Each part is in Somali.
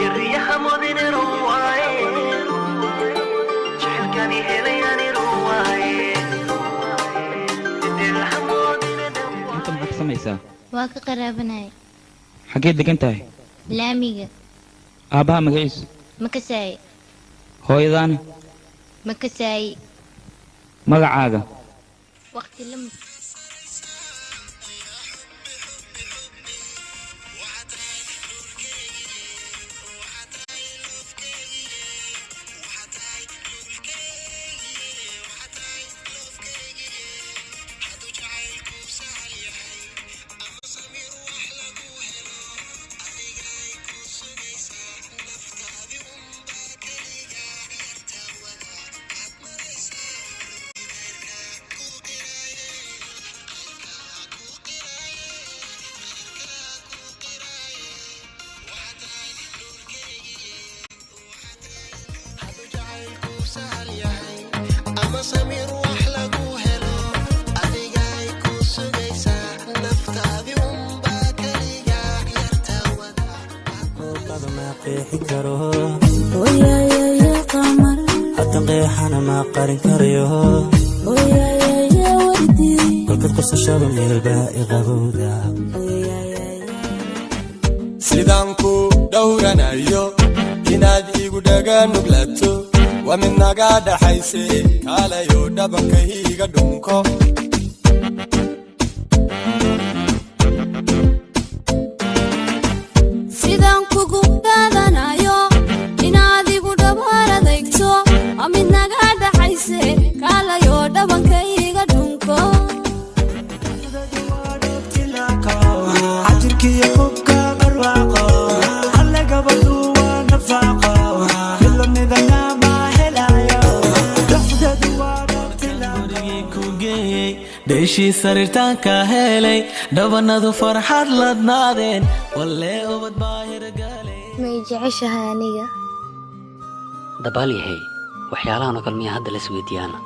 الرياح مودين رواي شحال كان يهلياني رواي انت maxaad ka samaysaa waa ka qaraabanay xageed degan tahay laamiga aabbaha magaciisa ma kasaay hooyadaana ma kasaay magacaaga waqti lama sidaanku dhowranayo inaad igu dhagaan nuglato waa mid naga dhaxayse kaalayo dhabanka iga dhunko sidaan kugu dhaadanayo inaad igu dhabaradayto waa mid naga dhaxayse kaalayo dhabanka iga dhunko عجركي حبك برواقه هلا قبل ونفاقه كل مذنى ما هلايا لحظة دوارك تلاقي ديشي سريرتان كهلي دبنادو فرحات لدنادين والله وبد باهر قالي may jeceshahay aniga dabaal yahay waxyaalahan oo kale miyaa hadda la isweydiiyaana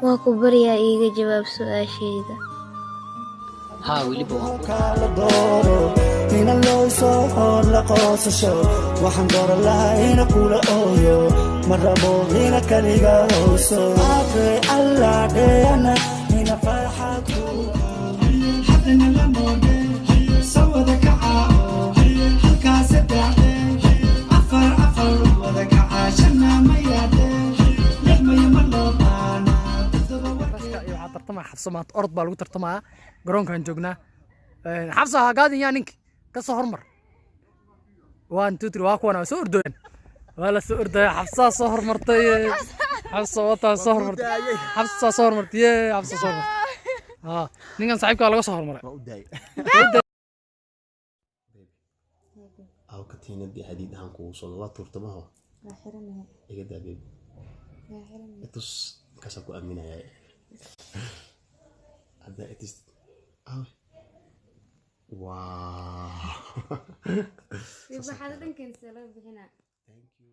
waa ku baryaa iiga jawaab su'aashayda haa weliba kala dooro ina loo soo la qoosasho waxaan dooran lahaa ina kula ooyo ma rabo ina kaliga hooso aqri alla dheena ina farxad ku حقنا لمودة سودك عاو halkaas daade afar wadaka caashana mayade lixmay ma loobaana waxaa tartamaya xabso maanta orod baa lagu tartamaya garoonkan joognaa xabso hagaadin yaa ninki ka soo hormar waan tutri waa kuwana soo ordooyan waa la soo ordaya xabsaa soo hormartay xabso wataa soo hormartay xabsaa soo hormartay xabsa soo hormartay ها ninkan saaxiibka laga soo hormaray waa u daay aw katiinadii xadiid ahaan kugu soo waa turtamaha waa xiranahay iga daabeeb waa xiranahay itus kasab ku aaminaya hadda itis aw wow waxaad dhankan soo bixinaa thank you